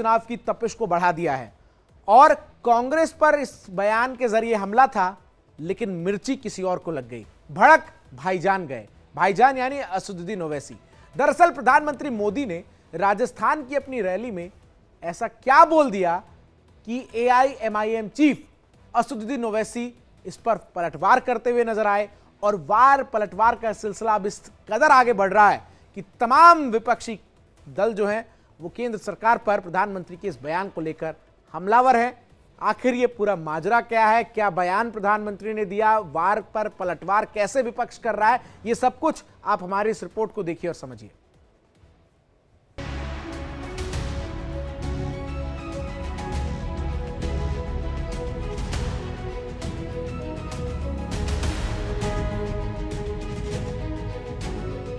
चुनाव की तपिश को बढ़ा दिया है और कांग्रेस पर इस बयान के जरिए हमला था, लेकिन मिर्ची किसी और को लग गई। भड़क भाईजान गए, भाईजान यानी असदुद्दीन ओवैसी। दरअसल प्रधानमंत्री मोदी ने राजस्थान की अपनी रैली में ऐसा क्या बोल दिया कि एआईएमआईएम चीफ असदुद्दीन ओवैसी इस पर पलटवार करते हुए नजर आए और वार पलटवार का सिलसिला अब इस कदर आगे बढ़ रहा है कि तमाम विपक्षी दल जो हैं वो केंद्र सरकार पर प्रधानमंत्री के इस बयान को लेकर हमलावर हैं। आखिर ये पूरा माजरा क्या है, क्या बयान प्रधानमंत्री ने दिया, वार पर पलटवार कैसे विपक्ष कर रहा है, ये सब कुछ आप हमारी इस रिपोर्ट को देखिए और समझिए।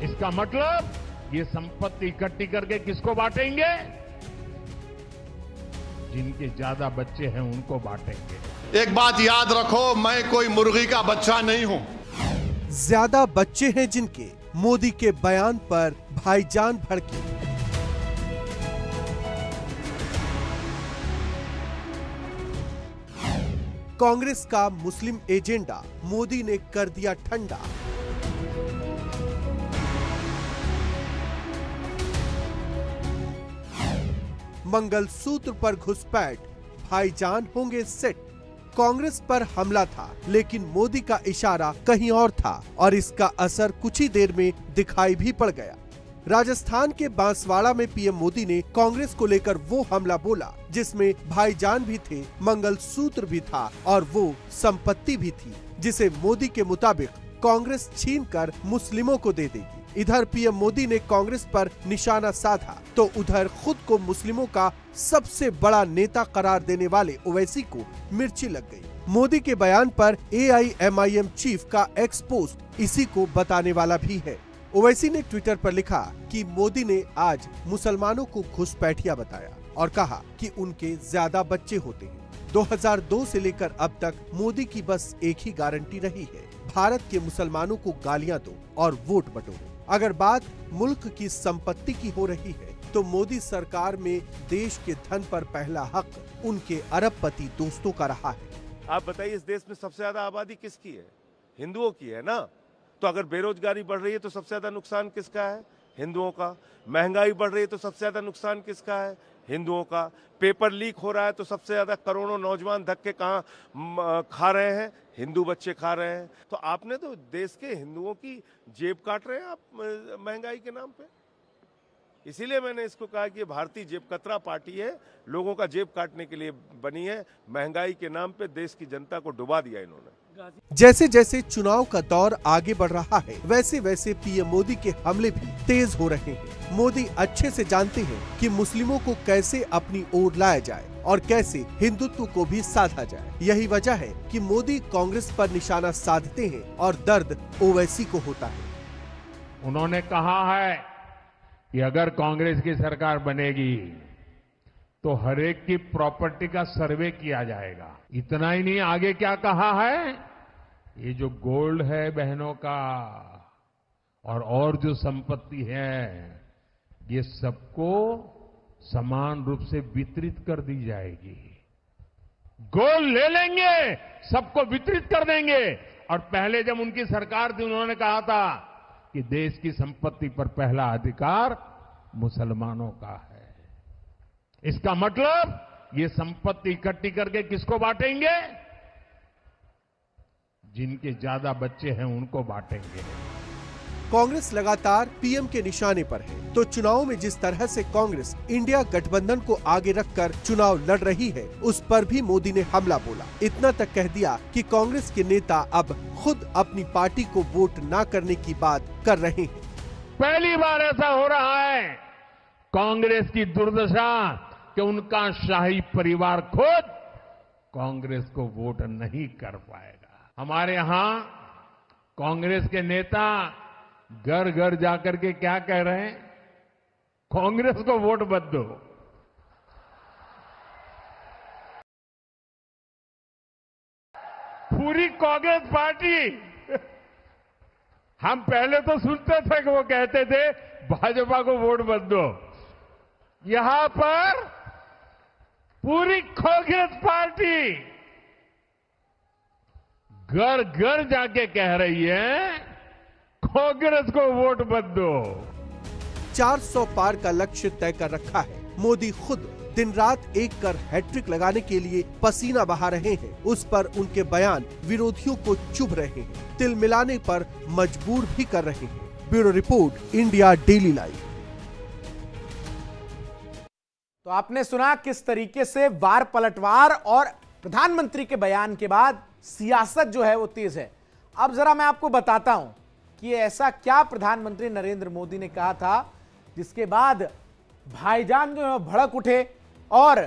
इसका मतलब ये संपत्ति इकट्ठी करके किसको बांटेंगे? जिनके ज्यादा बच्चे हैं उनको बांटेंगे। एक बात याद रखो, मैं कोई मुर्गी का बच्चा नहीं हूं। ज्यादा बच्चे हैं जिनके, मोदी के बयान पर भाईजान भड़के। कांग्रेस का मुस्लिम एजेंडा मोदी ने कर दिया ठंडा। मंगलसूत्र पर घुसपैठ, भाईजान होंगे सेट। कांग्रेस पर हमला था, लेकिन मोदी का इशारा कहीं और था और इसका असर कुछ ही देर में दिखाई भी पड़ गया। राजस्थान के बांसवाड़ा में पीएम मोदी ने कांग्रेस को लेकर वो हमला बोला जिसमें भाईजान भी थे, मंगलसूत्र भी था और वो संपत्ति भी थी जिसे मोदी के मुताबिक कांग्रेस छीनकर मुस्लिमों को दे देगी। इधर पीएम मोदी ने कांग्रेस पर निशाना साधा तो उधर खुद को मुस्लिमों का सबसे बड़ा नेता करार देने वाले ओवैसी को मिर्ची लग गई। मोदी के बयान पर एआईएमआईएम चीफ का एक्स पोस्ट इसी को बताने वाला भी है। ओवैसी ने ट्विटर पर लिखा कि मोदी ने आज मुसलमानों को घुसपैठिया बताया और कहा कि उनके ज्यादा बच्चे होते हैं। 2002 से लेकर अब तक मोदी की बस एक ही गारंटी रही है, भारत के मुसलमानों को गालियां दो और वोट बटोरो। अगर बात मुल्क की संपत्ति की हो रही है तो मोदी सरकार में देश के धन पर पहला हक उनके अरबपति दोस्तों का रहा है। आप बताइए, इस देश में सबसे ज्यादा आबादी किसकी है? हिंदुओं की है ना। तो अगर बेरोजगारी बढ़ रही है तो सबसे ज्यादा नुकसान किसका है? हिंदुओं का। महंगाई बढ़ रही है तो सबसे ज्यादा नुकसान किसका है? हिंदुओं का। पेपर लीक हो रहा है तो सबसे ज्यादा करोड़ों नौजवान धक्के कहाँ खा रहे हैं? हिंदू बच्चे खा रहे हैं। तो आपने तो देश के हिंदुओं की जेब काट रहे हैं आप महंगाई के नाम पे। इसीलिए मैंने इसको कहा कि भारतीय जेब कतरा पार्टी है, लोगों का जेब काटने के लिए बनी है। महंगाई के नाम पे देश की जनता को डुबा दिया इन्होंने। जैसे जैसे चुनाव का दौर आगे बढ़ रहा है, वैसे वैसे पीएम मोदी के हमले भी तेज हो रहे हैं। मोदी अच्छे से जानते हैं कि मुस्लिमों को कैसे अपनी ओर लाया जाए और कैसे हिंदुत्व को भी साधा जाए। यही वजह है कि मोदी कांग्रेस पर निशाना साधते हैं और दर्द ओवैसी को होता है। उन्होंने कहा है कि अगर कांग्रेस की सरकार बनेगी तो हर एक की प्रॉपर्टी का सर्वे किया जाएगा। इतना ही नहीं, आगे क्या कहा है, ये जो गोल्ड है बहनों का और जो संपत्ति है ये सबको समान रूप से वितरित कर दी जाएगी। गोल्ड ले लेंगे, सबको वितरित कर देंगे। और पहले जब उनकी सरकार थी उन्होंने कहा था कि देश की संपत्ति पर पहला अधिकार मुसलमानों का है। इसका मतलब ये संपत्ति इकट्ठी करके किसको बांटेंगे? जिनके ज्यादा बच्चे हैं उनको बांटेंगे। कांग्रेस लगातार पीएम के निशाने पर है, तो चुनाव में जिस तरह से कांग्रेस इंडिया गठबंधन को आगे रखकर चुनाव लड़ रही है, उस पर भी मोदी ने हमला बोला। इतना तक कह दिया कि कांग्रेस के नेता अब खुद अपनी पार्टी को वोट न करने की बात कर रहे हैं। पहली बार ऐसा हो रहा है, कांग्रेस की दुर्दशा कि उनका शाही परिवार खुद कांग्रेस को वोट नहीं कर पाएगा। हमारे यहाँ कांग्रेस के नेता घर घर जाकर के क्या कह रहे हैं? कांग्रेस को वोट मत दो। पूरी कांग्रेस पार्टी हम पहले तो सुनते थे कि वो कहते थे भाजपा को वोट मत दो। यहां पर पूरी कांग्रेस पार्टी घर घर जाके कह रही है कांग्रेस को वोट मत दो। 400 पार का लक्ष्य तय कर रखा है। मोदी खुद दिन रात एक कर हैट्रिक लगाने के लिए पसीना बहा रहे हैं। उस पर उनके बयान विरोधियों को चुभ रहे हैं, तिल मिलाने पर मजबूर भी कर रहे हैं। Bureau report, India daily live. तो आपने सुना किस तरीके से वार पलटवार और प्रधानमंत्री के बयान के बाद सियासत जो है वो तेज है। अब जरा मैं आपको बताता हूं कि ऐसा क्या प्रधानमंत्री नरेंद्र मोदी ने कहा था जिसके बाद भाईजान जो है भड़क उठे और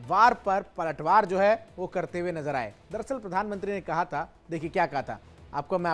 वार पर पलटवार जो है वो करते हुए नजर आए। दरअसल प्रधानमंत्री ने कहा था, देखिए क्या कहा था आपको मैं